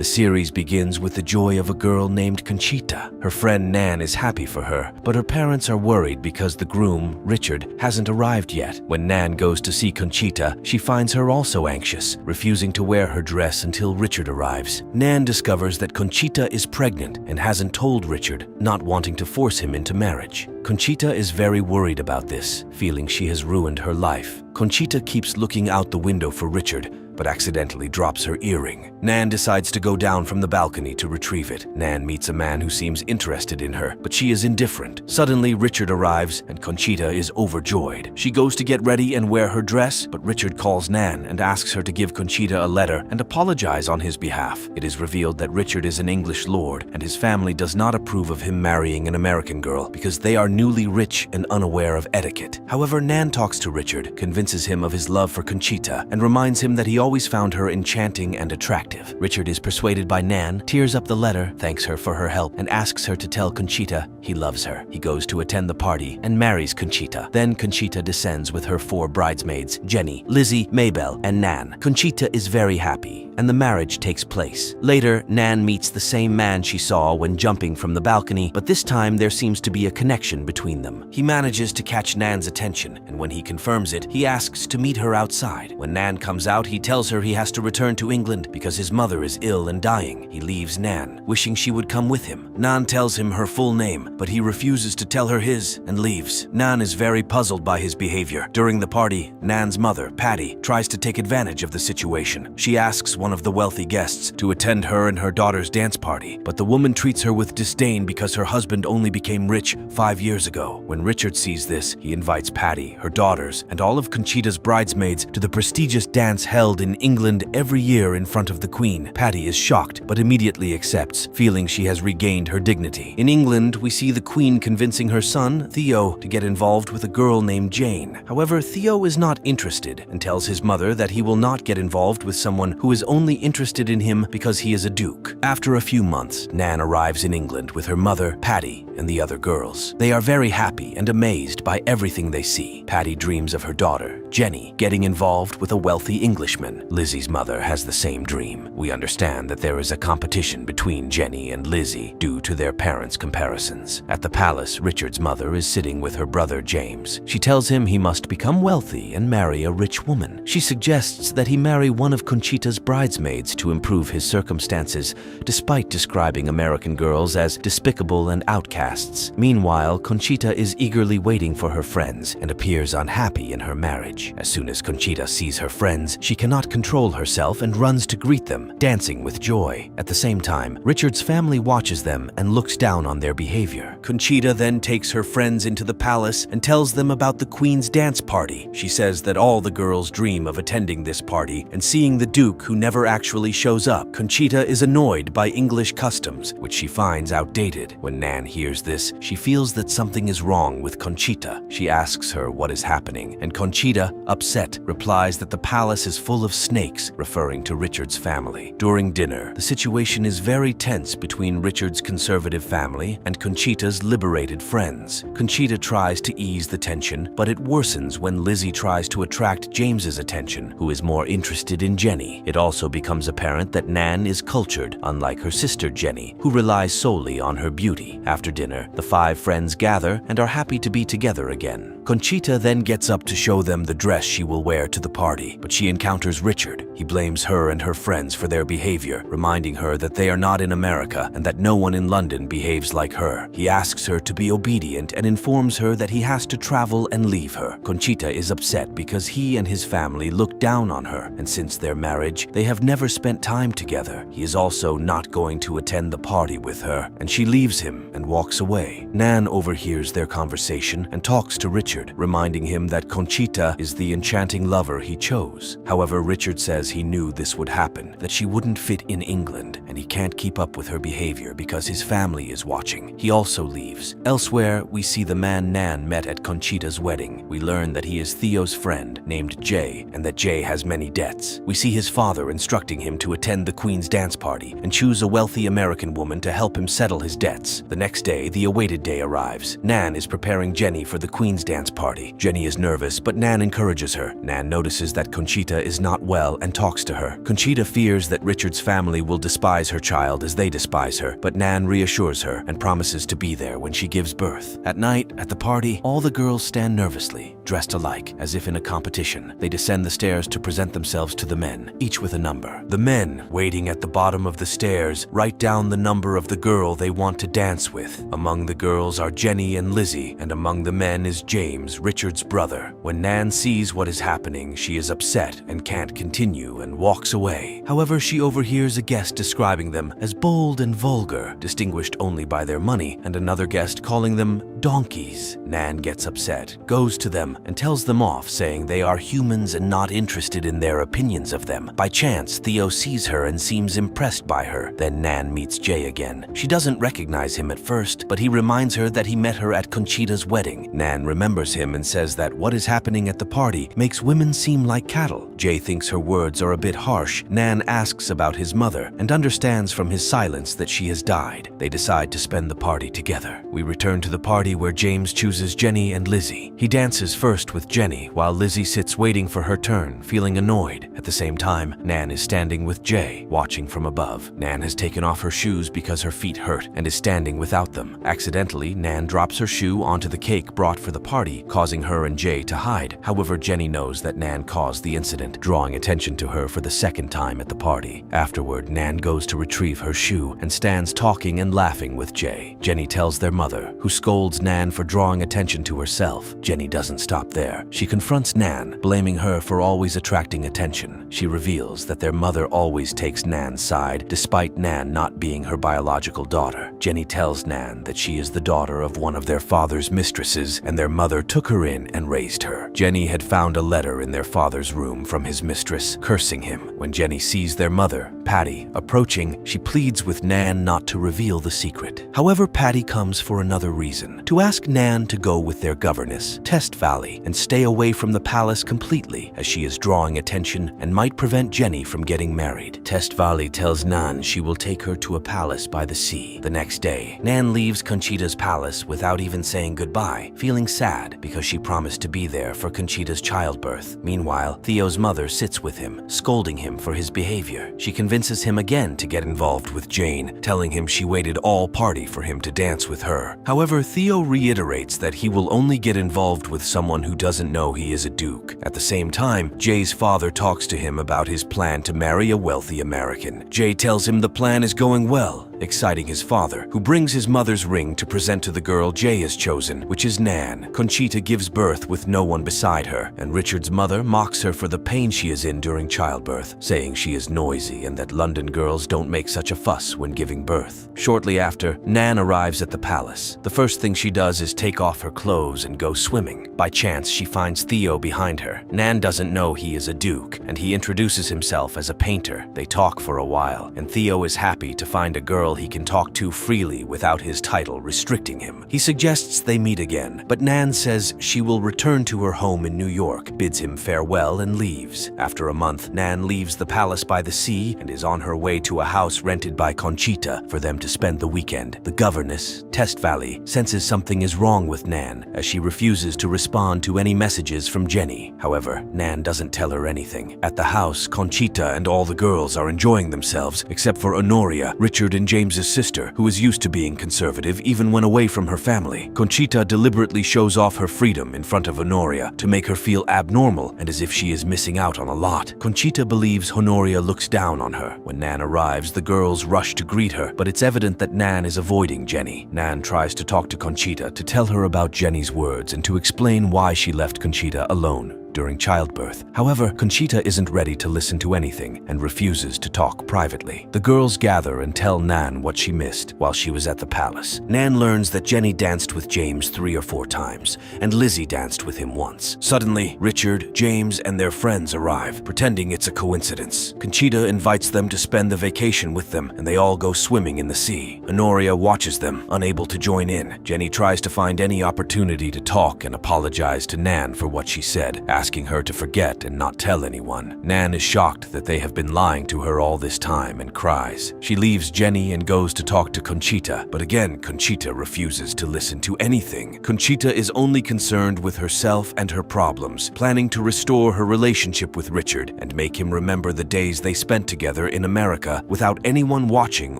The series begins with the joy of a girl named Conchita. Her friend Nan is happy for her, but her parents are worried because the groom, Richard, hasn't arrived yet. When Nan goes to see Conchita, she finds her also anxious, refusing to wear her dress until Richard arrives. Nan discovers that Conchita is pregnant and hasn't told Richard, not wanting to force him into marriage. Conchita is very worried about this, feeling she has ruined her life. Conchita keeps looking out the window for Richard, but accidentally drops her earring. Nan decides to go down from the balcony to retrieve it. Nan meets a man who seems interested in her, but she is indifferent. Suddenly, Richard arrives, and Conchita is overjoyed. She goes to get ready and wear her dress, but Richard calls Nan and asks her to give Conchita a letter and apologize on his behalf. It is revealed that Richard is an English lord, and his family does not approve of him marrying an American girl because they are newly rich and unaware of etiquette. However, Nan talks to Richard, convinces him of his love for Conchita, and reminds him that he always found her enchanting and attractive. Richard is persuaded by Nan, tears up the letter, thanks her for her help, and asks her to tell Conchita he loves her. He goes to attend the party and marries Conchita. Then Conchita descends with her 4 bridesmaids, Jenny, Lizzie, Maybelle, and Nan. Conchita is very happy, and the marriage takes place. Later, Nan meets the same man she saw when jumping from the balcony, but this time there seems to be a connection between them. He manages to catch Nan's attention, and when he confirms it, he asks to meet her outside. When Nan comes out, he tells her he has to return to England because his mother is ill and dying. He leaves Nan, wishing she would come with him. Nan tells him her full name, but he refuses to tell her his and leaves. Nan is very puzzled by his behavior. During the party, Nan's mother, Patty, tries to take advantage of the situation. She asks one of the wealthy guests to attend her and her daughter's dance party, but the woman treats her with disdain because her husband only became rich 5 years ago. When Richard sees this, he invites Patty, her daughters, and all of Conchita's bridesmaids to the prestigious dance held in England every year in front of the Queen. Patty is shocked, but immediately accepts, feeling she has regained her dignity. In England, we see the Queen convincing her son, Theo, to get involved with a girl named Jane. However, Theo is not interested and tells his mother that he will not get involved with someone who is only interested in him because he is a duke. After a few months, Nan arrives in England with her mother, Patty, and the other girls. They are very happy and amazed by everything they see. Patty dreams of her daughter, Jenny, getting involved with a wealthy Englishman. Lizzie's mother has the same dream. We understand that there is a competition between Jenny and Lizzie due to their parents' comparisons. At the palace, Richard's mother is sitting with her brother James. She tells him he must become wealthy and marry a rich woman. She suggests that he marry one of Conchita's bridesmaids to improve his circumstances, despite describing American girls as despicable and outcasts. Meanwhile, Conchita is eagerly waiting for her friends and appears unhappy in her marriage. As soon as Conchita sees her friends, she cannot control herself and runs to greet them, dancing with joy. At the same time, Richard's family watches them and looks down on their behavior. Conchita then takes her friends into the palace and tells them about the Queen's dance party. She says that all the girls dream of attending this party and seeing the Duke who never actually shows up. Conchita is annoyed by English customs, which she finds outdated. When Nan hears this, she feels that something is wrong with Conchita. She asks her what is happening, and Conchita, upset, replies that the palace is full of snakes, referring to Richard's family. During dinner, the situation is very tense between Richard's conservative family and Conchita's liberated friends. Conchita tries to ease the tension, but it worsens when Lizzie tries to attract James's attention, who is more interested in Jenny. It also becomes apparent that Nan is cultured, unlike her sister Jenny, who relies solely on her beauty. After dinner, the 5 friends gather and are happy to be together again. Conchita then gets up to show them the dress she will wear to the party, but she encounters Richard. He blames her and her friends for their behavior, reminding her that they are not in America and that no one in London behaves like her. He asks her to be obedient and informs her that he has to travel and leave her. Conchita is upset because he and his family look down on her, and since their marriage, they have never spent time together. He is also not going to attend the party with her, and she leaves him and walks away. Nan overhears their conversation and talks to Richard, reminding him that Conchita is the enchanting lover he chose. However, Richard says he knew this would happen, that she wouldn't fit in England, and he can't keep up with her behavior because his family is watching. He also leaves. Elsewhere, we see the man Nan met at Conchita's wedding. We learn that he is Theo's friend, named Jay, and that Jay has many debts. We see his father instructing him to attend the Queen's dance party and choose a wealthy American woman to help him settle his debts. The next day, the awaited day arrives. Nan is preparing Jenny for the Queen's dance dance party. Jenny is nervous, but Nan encourages her. Nan notices that Conchita is not well and talks to her. Conchita fears that Richard's family will despise her child as they despise her, but Nan reassures her and promises to be there when she gives birth. At night, at the party, all the girls stand nervously, dressed alike, as if in a competition. They descend the stairs to present themselves to the men, each with a number. The men, waiting at the bottom of the stairs, write down the number of the girl they want to dance with. Among the girls are Jenny and Lizzie, and among the men is James, Richard's brother. When Nan sees what is happening, she is upset and can't continue and walks away. However, she overhears a guest describing them as bold and vulgar, distinguished only by their money, and another guest calling them donkeys. Nan gets upset, goes to them, and tells them off, saying they are humans and not interested in their opinions of them. By chance, Theo sees her and seems impressed by her. Then Nan meets Jay again. She doesn't recognize him at first, but he reminds her that he met her at Conchita's wedding. Nan remembers him and says that what is happening at the party makes women seem like cattle. Jay thinks her words are a bit harsh. Nan asks about his mother and understands from his silence that she has died. They decide to spend the party together. We return to the party where James chooses Jenny and Lizzie. He dances first with Jenny while Lizzie sits waiting for her turn, feeling annoyed. At the same time, Nan is standing with Jay, watching from above. Nan has taken off her shoes because her feet hurt and is standing without them. Accidentally, Nan drops her shoe onto the cake brought for the party, causing her and Jay to hide. However, Jenny knows that Nan caused the incident, drawing attention to her for the second time at the party. Afterward, Nan goes to retrieve her shoe and stands talking and laughing with Jay. Jenny tells their mother, who scolds Nan for drawing attention to herself. Jenny doesn't stop there. She confronts Nan, blaming her for always attracting attention. She reveals that their mother always takes Nan's side, despite Nan not being her biological daughter. Jenny tells Nan that she is the daughter of one of their father's mistresses, and their mother took her in and raised her. Jenny had found a letter in their father's room from his mistress, cursing him. When Jenny sees their mother, Patty, approaching, she pleads with Nan not to reveal the secret. However, Patty comes for another reason, to ask Nan to go with their governess, Test Valley, and stay away from the palace completely, as she is drawing attention and might prevent Jenny from getting married. Test Valley tells Nan she will take her to a palace by the sea. The next day, Nan leaves Conchita's palace without even saying goodbye, feeling sad because she promised to be there for Conchita's childbirth. Meanwhile, Theo's mother sits with him, scolding him for his behavior. She convinces him again to get involved with Jane, telling him she waited all party for him to dance with her. However, Theo reiterates that he will only get involved with someone who doesn't know he is a duke. At the same time, Jay's father talks to him about his plan to marry a wealthy American. Jay tells him the plan is going well, exciting his father, who brings his mother's ring to present to the girl Jay has chosen, which is Nan. Conchita gives birth with no one beside her, and Richard's mother mocks her for the pain she is in during childbirth, saying she is noisy and that London girls don't make such a fuss when giving birth. Shortly after, Nan arrives at the palace. The first thing she does is take off her clothes and go swimming. By chance, she finds Theo behind her. Nan doesn't know he is a duke, and he introduces himself as a painter. They talk for a while, and Theo is happy to find a girl he can talk to freely without his title restricting him. He suggests they meet again, but Nan says she will return to her home in New York, bids him farewell, and leaves. After a month, Nan leaves the palace by the sea and is on her way to a house rented by Conchita for them to spend the weekend. The governess, Test Valley, senses something is wrong with Nan, as she refuses to respond to any messages from Jenny. However, Nan doesn't tell her anything. At the house, Conchita and all the girls are enjoying themselves, except for Honoria, Richard and James's sister, who is used to being conservative even when away from her family. Conchita deliberately shows off her freedom in front of Honoria to make her feel abnormal and as if she is missing out on a lot. Conchita believes Honoria looks down on her. When Nan arrives, the girls rush to greet her, but it's evident that Nan is avoiding Jenny. Nan tries to talk to Conchita to tell her about Jenny's words and to explain why she left Conchita alone during childbirth. However, Conchita isn't ready to listen to anything and refuses to talk privately. The girls gather and tell Nan what she missed while she was at the palace. Nan learns that Jenny danced with James 3 or 4 times, and Lizzie danced with him once. Suddenly, Richard, James, and their friends arrive, pretending it's a coincidence. Conchita invites them to spend the vacation with them, and they all go swimming in the sea. Honoria watches them, unable to join in. Jenny tries to find any opportunity to talk and apologize to Nan for what she said, asking her to forget and not tell anyone. Nan is shocked that they have been lying to her all this time and cries. She leaves Jenny and goes to talk to Conchita, but again, Conchita refuses to listen to anything. Conchita is only concerned with herself and her problems, planning to restore her relationship with Richard and make him remember the days they spent together in America without anyone watching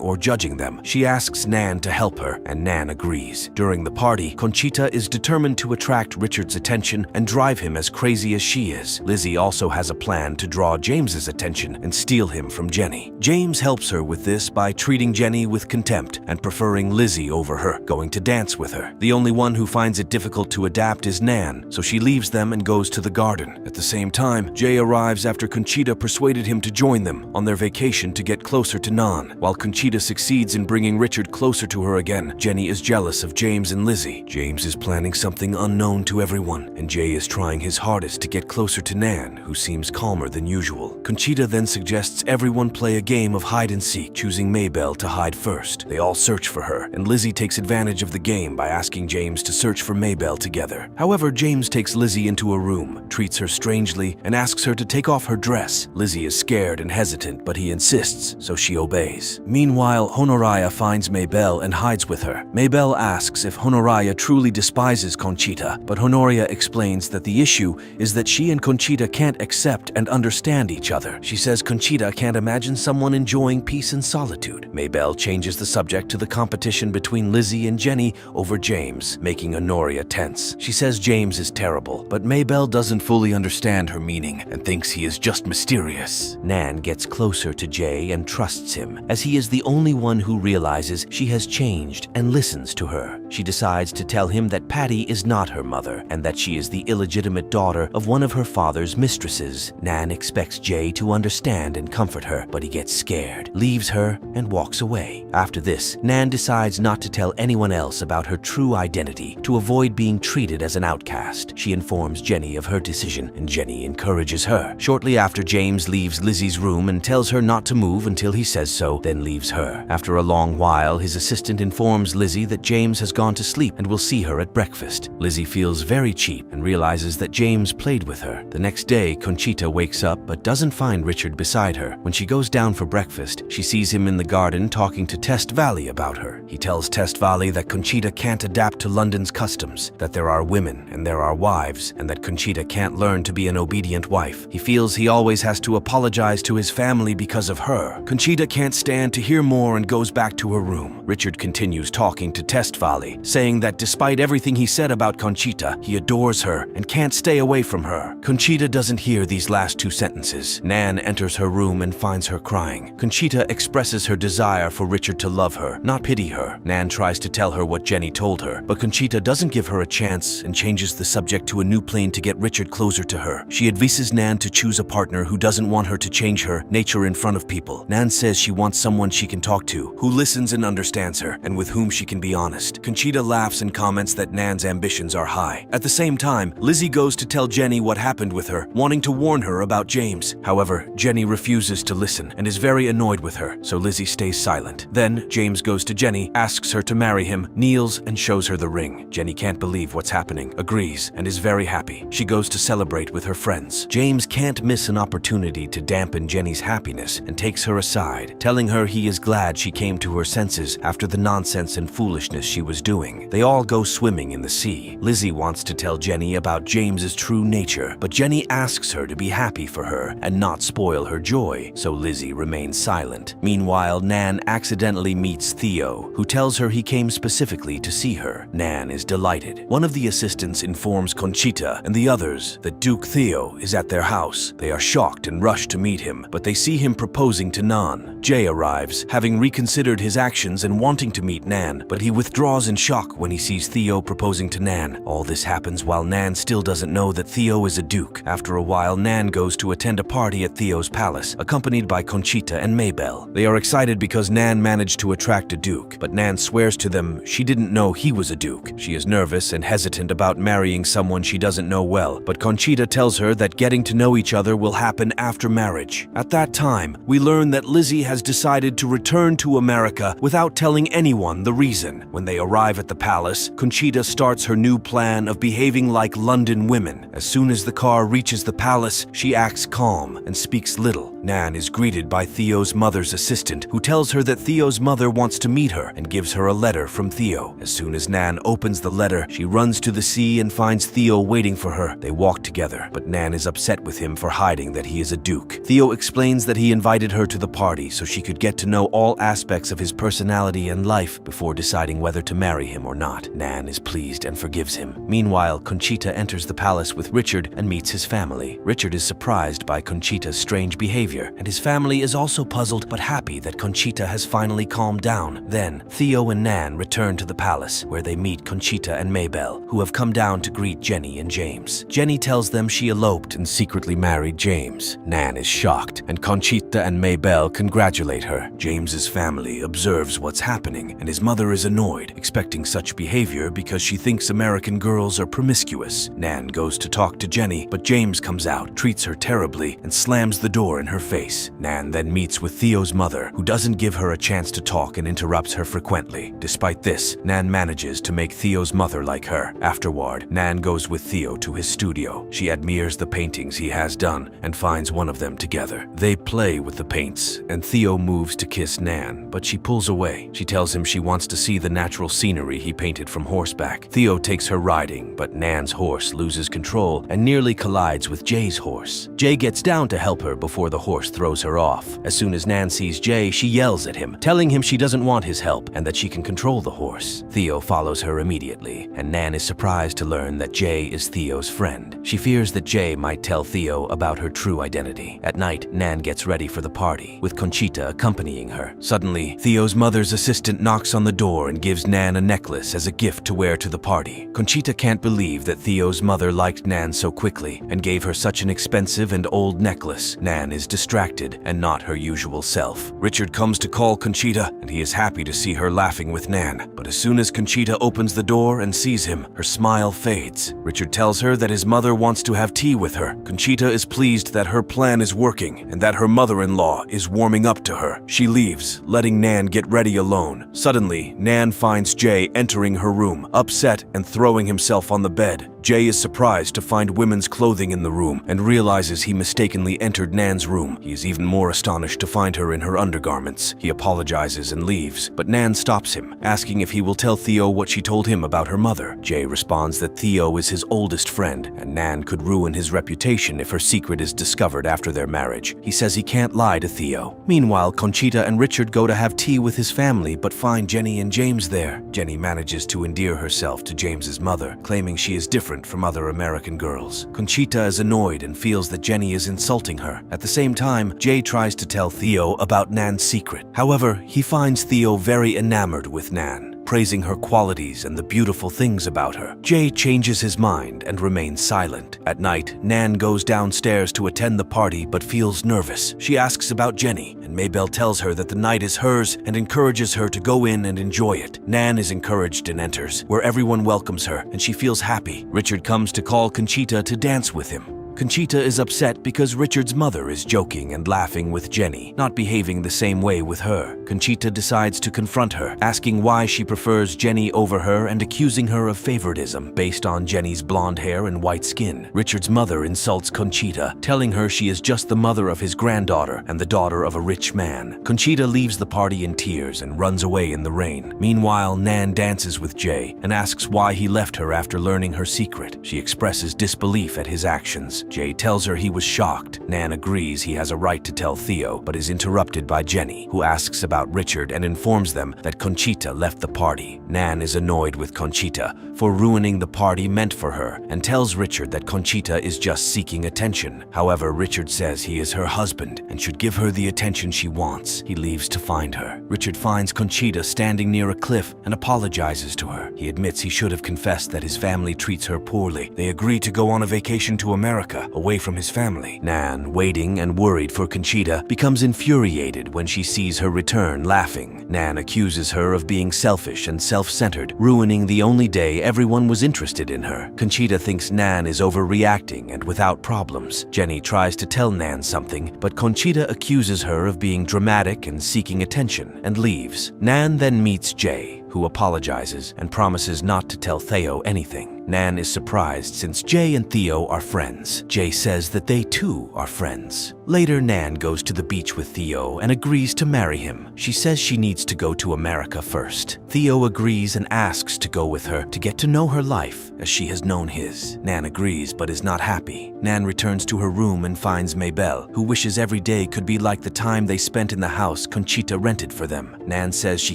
or judging them. She asks Nan to help her, and Nan agrees. During the party, Conchita is determined to attract Richard's attention and drive him as crazy as she is. Lizzie also has a plan to draw James's attention and steal him from Jenny. James helps her with this by treating Jenny with contempt and preferring Lizzie over her, going to dance with her. The only one who finds it difficult to adapt is Nan, so she leaves them and goes to the garden. At the same time, Jay arrives after Conchita persuaded him to join them on their vacation to get closer to Nan. While Conchita succeeds in bringing Richard closer to her again, Jenny is jealous of James and Lizzie. James is planning something unknown to everyone, and Jay is trying his hardest to get closer to Nan, who seems calmer than usual. Conchita then suggests everyone play a game of hide and seek, choosing Maybelle to hide first. They all search for her, and Lizzie takes advantage of the game by asking James to search for Maybelle together. However, James takes Lizzie into a room, treats her strangely, and asks her to take off her dress. Lizzie is scared and hesitant, but he insists, so she obeys. Meanwhile, Honoria finds Maybelle and hides with her. Maybelle asks if Honoria truly despises Conchita, but Honoria explains that the issue is that she and Conchita can't accept and understand each other. She says Conchita can't imagine someone enjoying peace and solitude. Maybelle changes the subject to the competition between Lizzie and Jenny over James, making Honoria tense. She says James is terrible, but Maybelle doesn't fully understand her meaning and thinks he is just mysterious. Nan gets closer to Jay and trusts him, as he is the only one who realizes she has changed and listens to her. She decides to tell him that Patty is not her mother and that she is the illegitimate daughter of one of her father's mistresses. Nan expects Jay to understand and comfort her, but he gets scared, leaves her, and walks away. After this, Nan decides not to tell anyone else about her true identity to avoid being treated as an outcast. She informs Jenny of her decision, and Jenny encourages her. Shortly after, James leaves Lizzie's room and tells her not to move until he says so, then leaves her. After a long while, his assistant informs Lizzie that James has gone to sleep and will see her at breakfast. Lizzie feels very cheap and realizes that James played with her. The next day, Conchita wakes up but doesn't find Richard beside her. When she goes down for breakfast, she sees him in the garden talking to Test Valley about her. He tells Test Valley that Conchita can't adapt to London's customs, that there are women and there are wives, and that Conchita can't learn to be an obedient wife. He feels he always has to apologize to his family because of her. Conchita can't stand to hear more and goes back to her room. Richard continues talking to Test Valley, saying that despite everything he said about Conchita, he adores her and can't stay away from her. Conchita doesn't hear these last two sentences. Nan enters her room and finds her crying. Conchita expresses her desire for Richard to love her, not pity her. Nan tries to tell her what Jenny told her, but Conchita doesn't give her a chance and changes the subject to a new plane to get Richard closer to her. She advises Nan to choose a partner who doesn't want her to change her nature in front of people. Nan says she wants someone she can talk to, who listens and understands her, and with whom she can be honest. Conchita laughs and comments that Nan's ambitions are high. At the same time, Lizzie goes to tell Jenny what happened with her, wanting to warn her about James. However, Jenny refuses to listen and is very annoyed with her, so Lizzie stays silent. Then, James goes to Jenny, asks her to marry him, kneels, and shows her the ring. Jenny can't believe what's happening, agrees, and is very happy. She goes to celebrate with her friends. James can't miss an opportunity to dampen Jenny's happiness and takes her aside, telling her he is glad she came to her senses after the nonsense and foolishness she was doing. They all go swimming in the sea. Lizzie wants to tell Jenny about James's true nature, but Jenny asks her to be happy for her and not spoil her joy, so Lizzie remains silent. Meanwhile, Nan accidentally meets Theo, who tells her he came specifically to see her. Nan is delighted. One of the assistants informs Conchita and the others that Duke Theo is at their house. They are shocked and rush to meet him, but they see him proposing to Nan. Jay arrives, having reconsidered his actions and wanting to meet Nan, but he withdraws in shock when he sees Theo proposing to Nan. All this happens while Nan still doesn't know that Theo is a duke. After a while, Nan goes to attend a party at Theo's palace, accompanied by Conchita and Maybelle. They are excited because Nan managed to attract a duke, but Nan swears to them she didn't know he was a duke. She is nervous and hesitant about marrying someone she doesn't know well, but Conchita tells her that getting to know each other will happen after marriage. At that time, we learn that Lizzie has decided to return to America without telling anyone the reason. When they arrive at the palace, Conchita starts her new plan of behaving like London women. As soon as the car reaches the palace, she acts calm and speaks little. Nan is greeted by Theo's mother's assistant, who tells her that Theo's mother wants to meet her and gives her a letter from Theo. As soon as Nan opens the letter, she runs to the sea and finds Theo waiting for her. They walk together, but Nan is upset with him for hiding that he is a duke. Theo explains that he invited her to the party so she could get to know all aspects of his personality and life before deciding whether to marry him or not. Nan is pleased and forgives him. Meanwhile, Conchita enters the palace with Richard and meets his family. Richard is surprised by Conchita's strange behavior, and his family is also puzzled but happy that Conchita has finally calmed down. Then, Theo and Nan return to the palace, where they meet Conchita and Maybelle, who have come down to greet Jenny and James. Jenny tells them she eloped and secretly married James. Nan is shocked, and Conchita and Maybelle congratulate her. James's family observes what's happening, and his mother is annoyed, expecting such behavior because she thinks American girls are promiscuous. Nan goes to talk to Jenny, but James comes out, treats her terribly, and slams the door in her face. Nan then meets with Theo's mother, who doesn't give her a chance to talk and interrupts her frequently. Despite this, Nan manages to make Theo's mother like her. Afterward, Nan goes with Theo to his studio. She admires the paintings he has done and finds one of them together. They play with the paints, and Theo moves to kiss Nan, but she pulls away. She tells him she wants to see the natural scenery he painted from horseback. Theo takes her riding, but Nan's horse loses control and nearly collides with Jay's horse. Jay gets down to help her before the horse throws her off. As soon as Nan sees Jay, she yells at him, telling him she doesn't want his help and that she can control the horse. Theo follows her immediately, and Nan is surprised to learn that Jay is Theo's friend. She fears that Jay might tell Theo about her true identity. At night, Nan gets ready for the party, with Conchita accompanying her. Suddenly, Theo's mother's assistant knocks on the door and gives Nan a necklace as a gift to wear to the party. Conchita can't believe that Theo's mother liked Nan so quickly and gave her such an expensive and old necklace. Nan is distracted and not her usual self. Richard comes to call Conchita, and he is happy to see her laughing with Nan. But as soon as Conchita opens the door and sees him, her smile fades. Richard tells her that his mother wants to have tea with her. Conchita is pleased that her plan is working and that her mother-in-law is warming up to her. She leaves, letting Nan get ready alone. Suddenly, Nan finds Jay entering her room, upset and throwing himself on the bed. Jay is surprised to find women's clothing in the room and realizes he mistakenly entered Nan's room. He is even more astonished to find her in her undergarments. He apologizes and leaves, but Nan stops him, asking if he will tell Theo what she told him about her mother. Jay responds that Theo is his oldest friend, and Nan could ruin his reputation if her secret is discovered after their marriage. He says he can't lie to Theo. Meanwhile, Conchita and Richard go to have tea with his family, but find Jenny and James there. Jenny manages to endear herself to James's mother, claiming she is different from other American girls. Conchita is annoyed and feels that Jenny is insulting her. At the same time, Jay tries to tell Theo about Nan's secret. However, he finds Theo very enamored with Nan, praising her qualities and the beautiful things about her. Jay changes his mind and remains silent. At night, Nan goes downstairs to attend the party but feels nervous. She asks about Jenny, and Maybelle tells her that the night is hers and encourages her to go in and enjoy it. Nan is encouraged and enters, where everyone welcomes her, and she feels happy. Richard comes to call Conchita to dance with him. Conchita is upset because Richard's mother is joking and laughing with Jenny, not behaving the same way with her. Conchita decides to confront her, asking why she prefers Jenny over her and accusing her of favoritism based on Jenny's blonde hair and white skin. Richard's mother insults Conchita, telling her she is just the mother of his granddaughter and the daughter of a rich man. Conchita leaves the party in tears and runs away in the rain. Meanwhile, Nan dances with Jay and asks why he left her after learning her secret. She expresses disbelief at his actions. Jay tells her he was shocked. Nan agrees he has a right to tell Theo, but is interrupted by Jenny, who asks about Richard and informs them that Conchita left the party. Nan is annoyed with Conchita for ruining the party meant for her and tells Richard that Conchita is just seeking attention. However, Richard says he is her husband and should give her the attention she wants. He leaves to find her. Richard finds Conchita standing near a cliff and apologizes to her. He admits he should have confessed that his family treats her poorly. They agree to go on a vacation to America, away from his family. Nan, waiting and worried for Conchita, becomes infuriated when she sees her return, laughing. Nan accuses her of being selfish and self-centered, ruining the only day everyone was interested in her. Conchita thinks Nan is overreacting and without problems. Jenny tries to tell Nan something, but Conchita accuses her of being dramatic and seeking attention, and leaves. Nan then meets Jay, who apologizes and promises not to tell Theo anything. Nan is surprised since Jay and Theo are friends. Jay says that they too are friends. Later, Nan goes to the beach with Theo and agrees to marry him. She says she needs to go to America first. Theo agrees and asks to go with her to get to know her life as she has known his. Nan agrees but is not happy. Nan returns to her room and finds Maybelle, who wishes every day could be like the time they spent in the house Conchita rented for them. Nan says she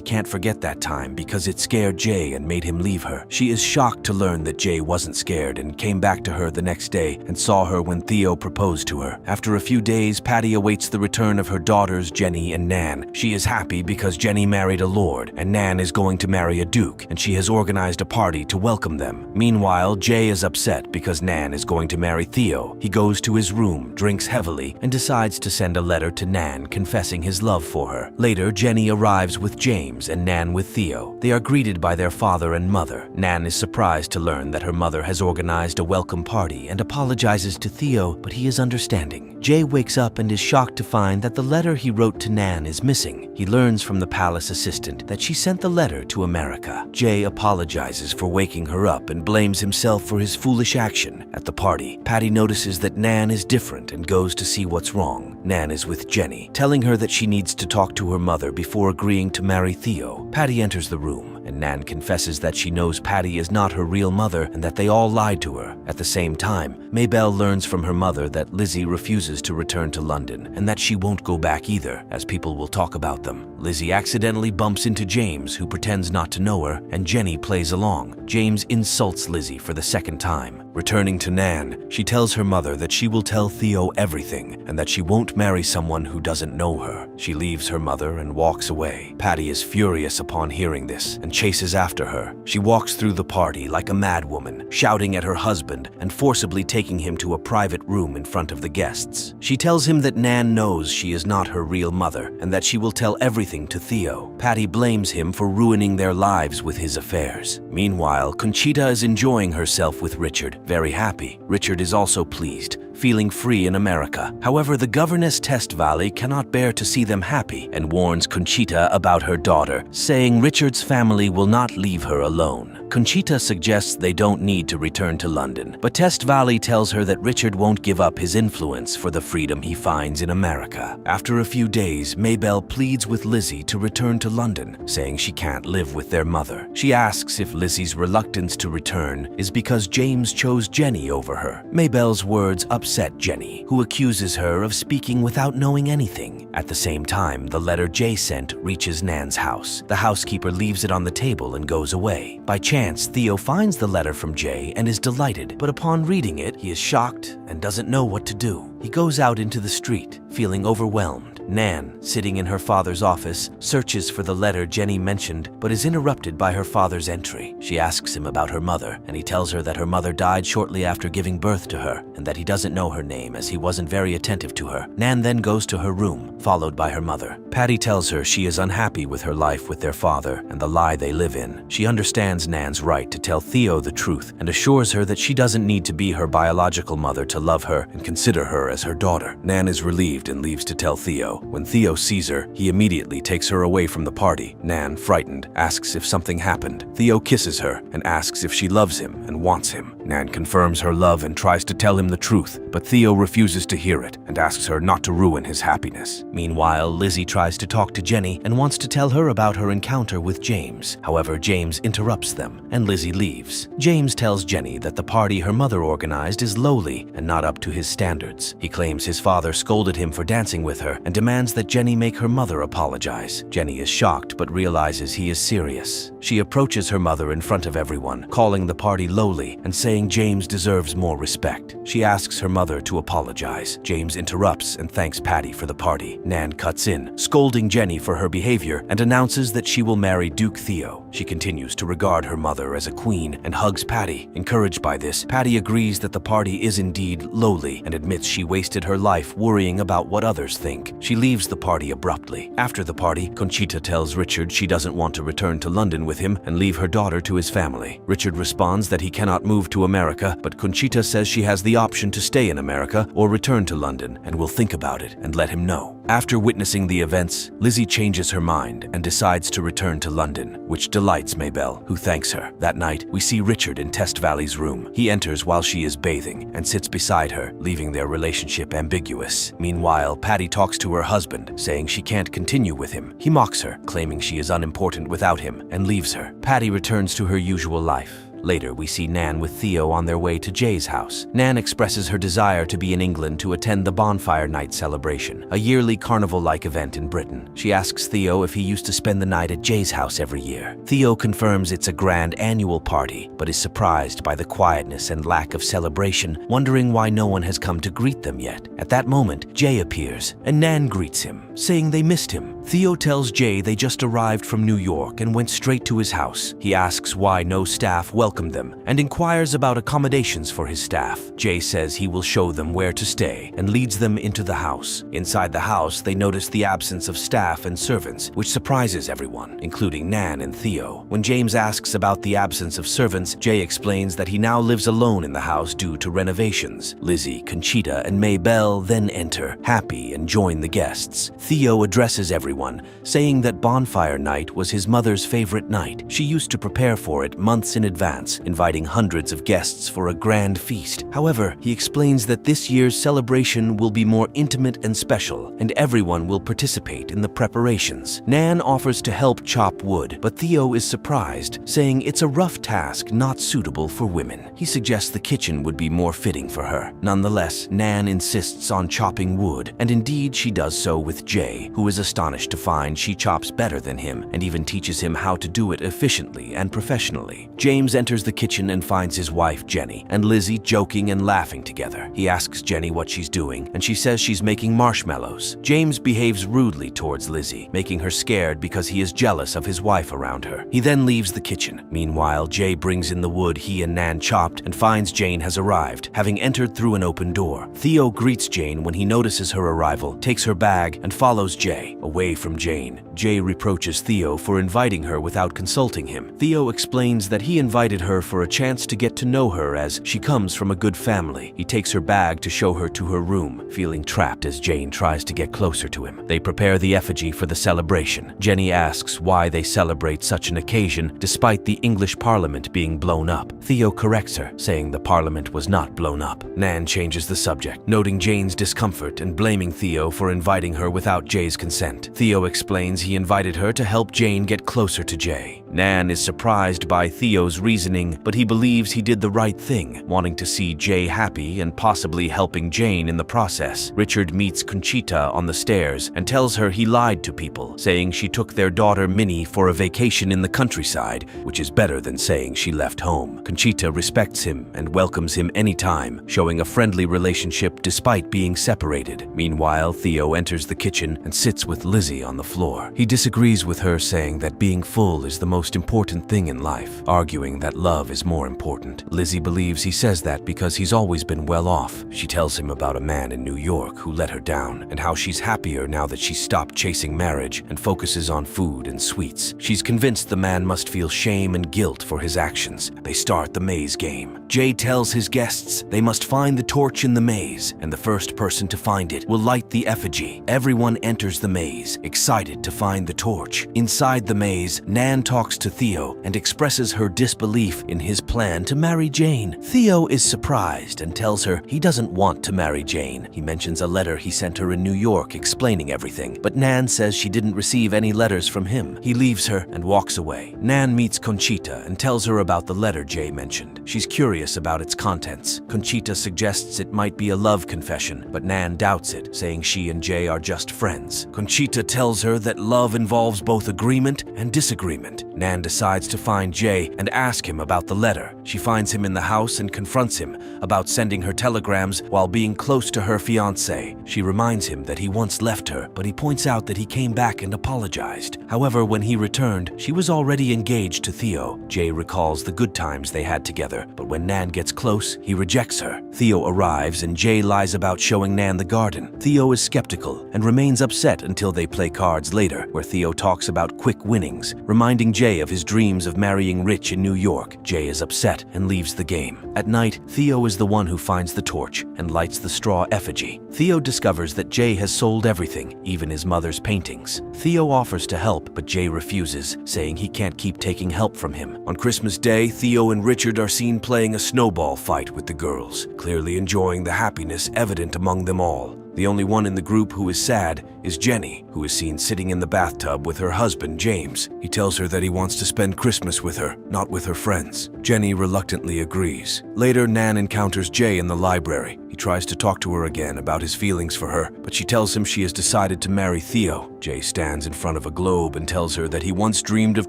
can't forget that time because it scared Jay and made him leave her. She is shocked to learn that Jay wasn't scared and came back to her the next day and saw her when Theo proposed to her. After a few days, Patty awaits the return of her daughters Jenny and Nan. She is happy because Jenny married a lord and Nan is going to marry a duke, and she has organized a party to welcome them. Meanwhile, Jay is upset because Nan is going to marry Theo. He goes to his room, drinks heavily, and decides to send a letter to Nan confessing his love for her. Later, Jenny arrives with James and Nan with Theo. They are greeted by their father and mother. Nan is surprised to learn that her mother has organized a welcome party and apologizes to Theo, but he is understanding. Jay wakes up and is shocked to find that the letter he wrote to Nan is missing. He learns from the palace assistant that she sent the letter to America. Jay apologizes for waking her up and blames himself for his foolish action. At the party, Patty notices that Nan is different and goes to see what's wrong. Nan is with Jenny, telling her that she needs to talk to her mother before agreeing to marry Theo. Patty enters the room, and Nan confesses that she knows Patty is not her real mother and that they all lied to her. At the same time, Maybelle learns from her mother that Lizzie refuses to return to London and that she won't go back either, as people will talk about them. Lizzie accidentally bumps into James, who pretends not to know her, and Jenny plays along. James insults Lizzie for the second time. Returning to Nan, she tells her mother that she will tell Theo everything and that she won't marry someone who doesn't know her. She leaves her mother and walks away. Patty is furious upon hearing this and chases after her. She walks through the party like a madwoman, shouting at her husband and forcibly taking him to a private room in front of the guests. She tells him that Nan knows she is not her real mother and that she will tell everything to Theo. Patty blames him for ruining their lives with his affairs. Meanwhile, Conchita is enjoying herself with Richard, very happy. Richard is also pleased, feeling free in America. However, the governess Test Valley cannot bear to see them happy and warns Conchita about her daughter, saying Richard's family will not leave her alone. Conchita suggests they don't need to return to London, but Test Valley tells her that Richard won't give up his influence for the freedom he finds in America. After a few days, Maybelle pleads with Lizzie to return to London, saying she can't live with their mother. She asks if Lizzie's reluctance to return is because James chose Jenny over her. Maybelle's words upset Jenny, who accuses her of speaking without knowing anything. At the same time, the letter Jay sent reaches Nan's house. The housekeeper leaves it on the table and goes away. By chance, Theo finds the letter from Jay and is delighted, but upon reading it, he is shocked and doesn't know what to do. He goes out into the street, feeling overwhelmed. Nan, sitting in her father's office, searches for the letter Jenny mentioned, but is interrupted by her father's entry. She asks him about her mother, and he tells her that her mother died shortly after giving birth to her, and that he doesn't know her name as he wasn't very attentive to her. Nan then goes to her room, followed by her mother. Patty tells her she is unhappy with her life with their father and the lie they live in. She understands Nan's right to tell Theo the truth and assures her that she doesn't need to be her biological mother to love her and consider her as her daughter. Nan is relieved and leaves to tell Theo. When Theo sees her, he immediately takes her away from the party. Nan, frightened, asks if something happened. Theo kisses her and asks if she loves him and wants him. Nan confirms her love and tries to tell him the truth, but Theo refuses to hear it and asks her not to ruin his happiness. Meanwhile, Lizzie tries to talk to Jenny and wants to tell her about her encounter with James. However, James interrupts them and Lizzie leaves. James tells Jenny that the party her mother organized is lowly and not up to his standards. He claims his father scolded him for dancing with her and demands that Jenny make her mother apologize. Jenny is shocked but realizes he is serious. She approaches her mother in front of everyone, calling the party lowly and saying James deserves more respect. She asks her mother to apologize. James interrupts and thanks Patty for the party. Nan cuts in, scolding Jenny for her behavior and announces that she will marry Duke Theo. She continues to regard her mother as a queen and hugs Patty. Encouraged by this, Patty agrees that the party is indeed lowly and admits she wasted her life worrying about what others think. She leaves the party abruptly. After the party, Conchita tells Richard she doesn't want to return to London with him and leave her daughter to his family. Richard responds that he cannot move to America, but Conchita says she has the option to stay in America or return to London and will think about it and let him know. After witnessing the events, Lizzie changes her mind and decides to return to London, which delights Maybelle, who thanks her. That night, we see Richard in Test Valley's room. He enters while she is bathing and sits beside her, leaving their relationship ambiguous. Meanwhile, Patty talks to her husband, saying she can't continue with him. He mocks her, claiming she is unimportant without him, and leaves her. Patty returns to her usual life. Later, we see Nan with Theo on their way to Jay's house. Nan expresses her desire to be in England to attend the Bonfire Night celebration, a yearly carnival-like event in Britain. She asks Theo if he used to spend the night at Jay's house every year. Theo confirms it's a grand annual party, but is surprised by the quietness and lack of celebration, wondering why no one has come to greet them yet. At that moment, Jay appears, and Nan greets him, saying they missed him. Theo tells Jay they just arrived from New York and went straight to his house. He asks why no staff welcomed them and inquires about accommodations for his staff. Jay says he will show them where to stay and leads them into the house. Inside the house, they notice the absence of staff and servants, which surprises everyone, including Nan and Theo. When James asks about the absence of servants, Jay explains that he now lives alone in the house due to renovations. Lizzie, Conchita, and Maybelle then enter, happy, and join the guests. Theo addresses everyone, saying that Bonfire Night was his mother's favorite night. She used to prepare for it months in advance, inviting hundreds of guests for a grand feast. However, he explains that this year's celebration will be more intimate and special, and everyone will participate in the preparations. Nan offers to help chop wood, but Theo is surprised, saying it's a rough task not suitable for women. He suggests the kitchen would be more fitting for her. Nonetheless, Nan insists on chopping wood, and indeed she does so with Jay, who is astonished to find she chops better than him and even teaches him how to do it efficiently and professionally. James enters the kitchen and finds his wife, Jenny, and Lizzie joking and laughing together. He asks Jenny what she's doing, and she says she's making marshmallows. James behaves rudely towards Lizzie, making her scared because he is jealous of his wife around her. He then leaves the kitchen. Meanwhile, Jay brings in the wood he and Nan chopped and finds Jane has arrived, having entered through an open door. Theo greets Jane when he notices her arrival, takes her bag, and follows Jay away from Jane. Jay reproaches Theo for inviting her without consulting him. Theo explains that he invited her for a chance to get to know her as she comes from a good family. He takes her bag to show her to her room, feeling trapped as Jane tries to get closer to him. They prepare the effigy for the celebration. Jenny asks why they celebrate such an occasion despite the English Parliament being blown up. Theo corrects her, saying the Parliament was not blown up. Nan changes the subject, noting Jane's discomfort and blaming Theo for inviting her without Jay's consent. Theo explains he invited her to help Jane get closer to Jay. Nan is surprised by Theo's reasoning, but he believes he did the right thing, wanting to see Jay happy and possibly helping Jane in the process. Richard meets Conchita on the stairs and tells her he lied to people, saying she took their daughter Minnie for a vacation in the countryside, which is better than saying she left home. Conchita respects him and welcomes him anytime, showing a friendly relationship despite being separated. Meanwhile, Theo enters the kitchen and sits with Lizzie on the floor. He disagrees with her, saying that being full is the most important thing in life, arguing that love is more important. Lizzie believes he says that because he's always been well off. She tells him about a man in New York who let her down and how she's happier now that she's stopped chasing marriage and focuses on food and sweets. She's convinced the man must feel shame and guilt for his actions. They start the maze game. Jay tells his guests they must find the torch in the maze, and the first person to find it will light the effigy. Everyone enters the maze, excited to find the torch. Inside the maze, Nan talks to Theo and expresses her disbelief in his plan to marry Jane. Theo is surprised and tells her he doesn't want to marry Jane. He mentions a letter he sent her in New York explaining everything, but Nan says she didn't receive any letters from him. He leaves her and walks away. Nan meets Conchita and tells her about the letter Jay mentioned. She's curious about its contents. Conchita suggests it might be a love confession, but Nan doubts it, saying she and Jay are just friends. Conchita tells her that love involves both agreement and disagreement. Nan decides to find Jay and ask him about the letter. She finds him in the house and confronts him about sending her telegrams while being close to her fiancé. She reminds him that he once left her, but he points out that he came back and apologized. However, when he returned, she was already engaged to Theo. Jay recalls the good times they had together, but when Nan gets close, he rejects her. Theo arrives and Jay lies about showing Nan the garden. Theo is skeptical and remains upset until they play cards later, where Theo talks about quick winnings, reminding Jay of his dreams of marrying rich in New York. Jay is upset upset and leaves the game. At night, Theo is the one who finds the torch and lights the straw effigy. Theo discovers that Jay has sold everything, even his mother's paintings. Theo offers to help, but Jay refuses, saying he can't keep taking help from him. On Christmas Day, Theo and Richard are seen playing a snowball fight with the girls, clearly enjoying the happiness evident among them all. The only one in the group who is sad is Jenny, who is seen sitting in the bathtub with her husband, James. He tells her that he wants to spend Christmas with her, not with her friends. Jenny reluctantly agrees. Later, Nan encounters Jay in the library. He tries to talk to her again about his feelings for her, but she tells him she has decided to marry Theo. Jay stands in front of a globe and tells her that he once dreamed of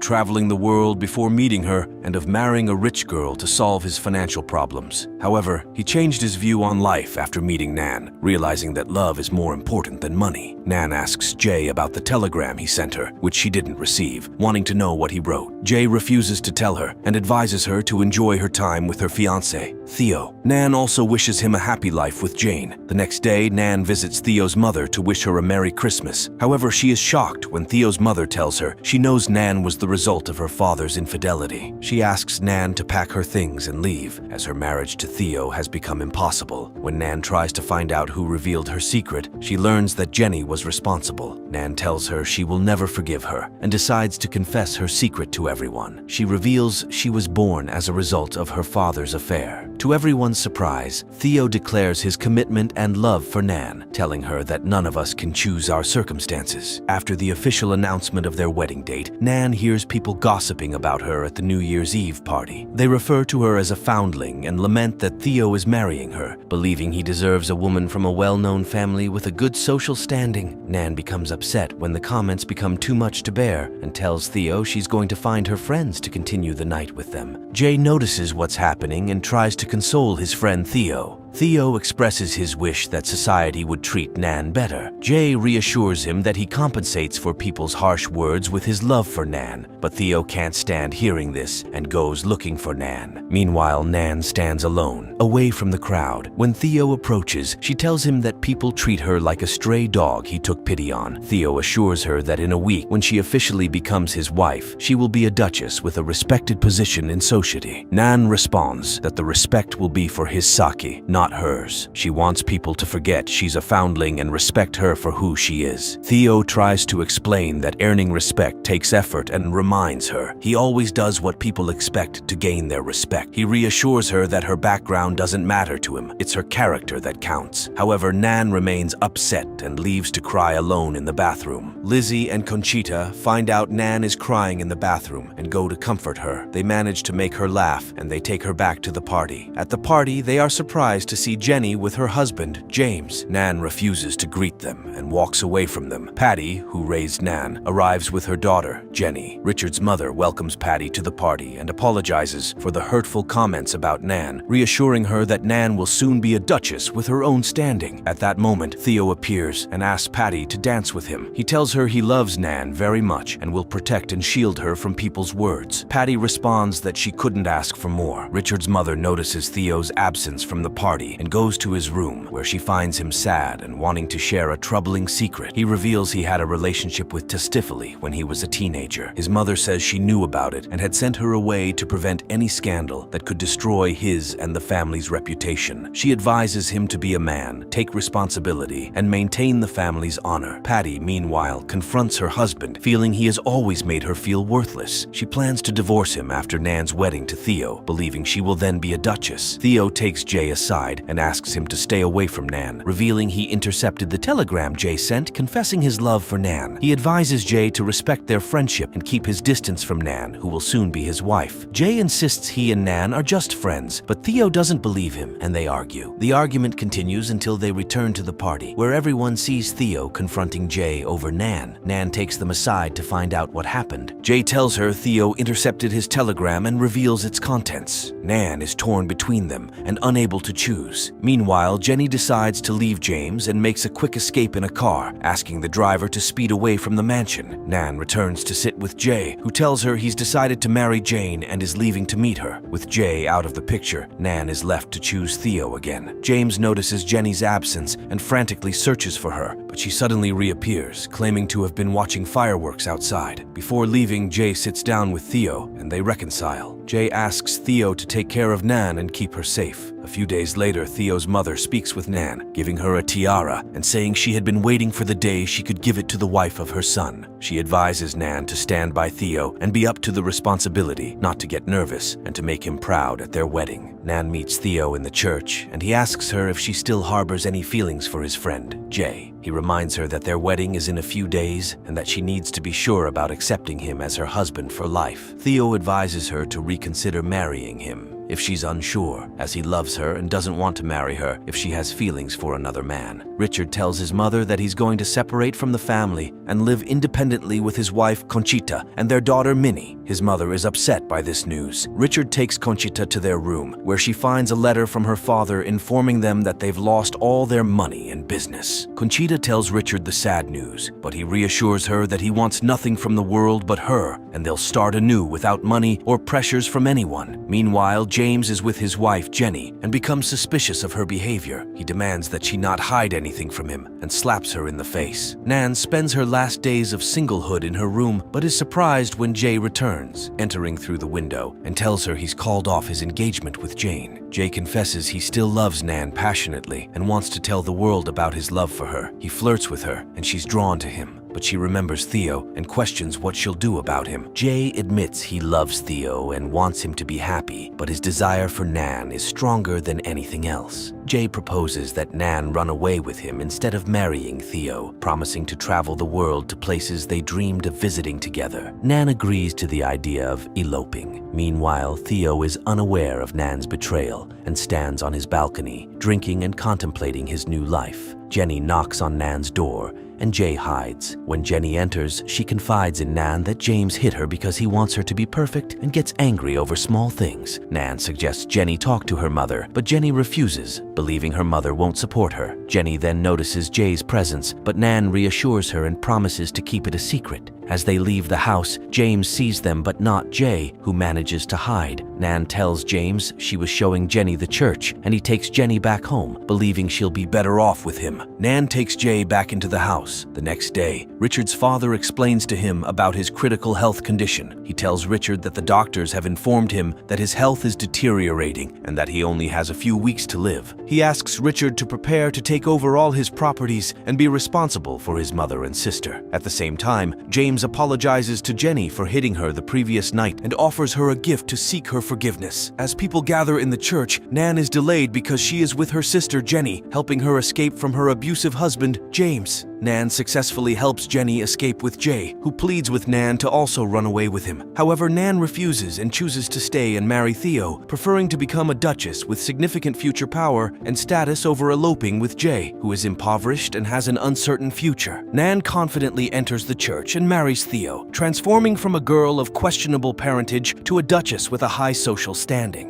traveling the world before meeting her and of marrying a rich girl to solve his financial problems. However, he changed his view on life after meeting Nan, realizing that love is more important than money. Nan asks Jay about the telegram he sent her, which she didn't receive, wanting to know what he wrote. Jay refuses to tell her and advises her to enjoy her time with her fiancé, Theo. Nan also wishes him a happy life with Jane. The next day, Nan visits Theo's mother to wish her a Merry Christmas. However, she is shocked when Theo's mother tells her she knows Nan was the result of her father's infidelity. She asks Nan to pack her things and leave, as her marriage to Theo has become impossible. When Nan tries to find out who revealed her secret, she learns that Jenny was responsible. Nan tells her she will never forgive her and decides to confess her secret to everyone. She reveals she was born as a result of her father's affair. To everyone's surprise, Theo declares his commitment and love for Nan, telling her that none of us can choose our circumstances. After the official announcement of their wedding date, Nan hears people gossiping about her at the New Year's Eve party. They refer to her as a foundling and lament that Theo is marrying her, believing he deserves a woman from a well-known family with a good social standing. Nan becomes upset when the comments become too much to bear and tells Theo she's going to find her friends to continue the night with them. Jay notices what's happening and tries to console his friend Theo. Theo expresses his wish that society would treat Nan better. Jay reassures him that he compensates for people's harsh words with his love for Nan, but Theo can't stand hearing this and goes looking for Nan. Meanwhile, Nan stands alone, away from the crowd. When Theo approaches, she tells him that people treat her like a stray dog he took pity on. Theo assures her that in a week, when she officially becomes his wife, she will be a duchess with a respected position in society. Nan responds that the respect will be for his sake, not hers. She wants people to forget she's a foundling and respect her for who she is. Theo tries to explain that earning respect takes effort and reminds her he always does what people expect to gain their respect. He reassures her that her background doesn't matter to him. It's her character that counts. However, Nan remains upset and leaves to cry alone in the bathroom. Lizzie and Conchita find out Nan is crying in the bathroom and go to comfort her. They manage to make her laugh and they take her back to the party. At the party, they are surprised to see Jenny with her husband, James. Nan refuses to greet them and walks away from them. Patty, who raised Nan, arrives with her daughter, Jenny. Richard's mother welcomes Patty to the party and apologizes for the hurtful comments about Nan, reassuring her that Nan will soon be a duchess with her own standing. At that moment, Theo appears and asks Patty to dance with him. He tells her he loves Nan very much and will protect and shield her from people's words. Patty responds that she couldn't ask for more. Richard's mother notices Theo's absence from the party and goes to his room, where she finds him sad and wanting to share a troubling secret. He reveals he had a relationship with Testifoli when he was a teenager. His mother says she knew about it and had sent her away to prevent any scandal that could destroy his and the family's reputation. She advises him to be a man, take responsibility, and maintain the family's honor. Patty, meanwhile, confronts her husband, feeling he has always made her feel worthless. She plans to divorce him after Nan's wedding to Theo, believing she will then be a duchess. Theo takes Jay aside and asks him to stay away from Nan, revealing he intercepted the telegram Jay sent confessing his love for Nan. He advises Jay to respect their friendship and keep his distance from Nan, who will soon be his wife. Jay insists he and Nan are just friends, but Theo doesn't believe him and they argue. The argument continues until they return to the party, where everyone sees Theo confronting Jay over Nan. Nan takes them aside to find out what happened. Jay tells her Theo intercepted his telegram and reveals its contents. Nan is torn between them and unable to choose. news. Meanwhile, Jenny decides to leave James and makes a quick escape in a car, asking the driver to speed away from the mansion. Nan returns to sit with Jay, who tells her he's decided to marry Jane and is leaving to meet her. With Jay out of the picture, Nan is left to choose Theo again. James notices Jenny's absence and frantically searches for her, but she suddenly reappears, claiming to have been watching fireworks outside. Before leaving, Jay sits down with Theo and they reconcile. Jay asks Theo to take care of Nan and keep her safe. A few days later, Theo's mother speaks with Nan, giving her a tiara and saying she had been waiting for the day she could give it to the wife of her son. She advises Nan to stand by Theo and be up to the responsibility, not to get nervous, and to make him proud at their wedding. Nan meets Theo in the church, and he asks her if she still harbors any feelings for his friend, Jay. He reminds her that their wedding is in a few days and that she needs to be sure about accepting him as her husband for life. Theo advises her to reconsider marrying him if she's unsure, as he loves her and doesn't want to marry her if she has feelings for another man. Richard tells his mother that he's going to separate from the family and live independently with his wife Conchita and their daughter Minnie. His mother is upset by this news. Richard takes Conchita to their room, where she finds a letter from her father informing them that they've lost all their money and business. Conchita tells Richard the sad news, but he reassures her that he wants nothing from the world but her, and they'll start anew without money or pressures from anyone. Meanwhile, James is with his wife Jenny and becomes suspicious of her behavior. He demands that she not hide anything from him and slaps her in the face. Nan spends her last days of singlehood in her room, but is surprised when Jay returns, entering through the window, and tells her he's called off his engagement with Jane. Jay confesses he still loves Nan passionately and wants to tell the world about his love for her. He flirts with her, and she's drawn to him, but she remembers Theo and questions what she'll do about him. Jay admits he loves Theo and wants him to be happy, but his desire for Nan is stronger than anything else. Jay proposes that Nan run away with him instead of marrying Theo, promising to travel the world to places they dreamed of visiting together. Nan agrees to the idea of eloping. Meanwhile, Theo is unaware of Nan's betrayal and stands on his balcony, drinking and contemplating his new life. Jenny knocks on Nan's door, and Jay hides. When Jenny enters, she confides in Nan that James hit her because he wants her to be perfect and gets angry over small things. Nan suggests Jenny talk to her mother, but Jenny refuses, believing her mother won't support her. Jenny then notices Jay's presence, but Nan reassures her and promises to keep it a secret. As they leave the house, James sees them but not Jay, who manages to hide. Nan tells James she was showing Jenny the church, and he takes Jenny back home, believing she'll be better off with him. Nan takes Jay back into the house. The next day, Richard's father explains to him about his critical health condition. He tells Richard that the doctors have informed him that his health is deteriorating and that he only has a few weeks to live. He asks Richard to prepare to take over all his properties and be responsible for his mother and sister. At the same time, James apologizes to Jenny for hitting her the previous night and offers her a gift to seek her forgiveness. As people gather in the church, Nan is delayed because she is with her sister Jenny, helping her escape from her abusive husband, James. Nan successfully helps Jenny escape with Jay, who pleads with Nan to also run away with him. However, Nan refuses and chooses to stay and marry Theo, preferring to become a duchess with significant future power and status over eloping with Jay, who is impoverished and has an uncertain future. Nan confidently enters the church and marries Theo, transforming from a girl of questionable parentage to a duchess with a high social standing.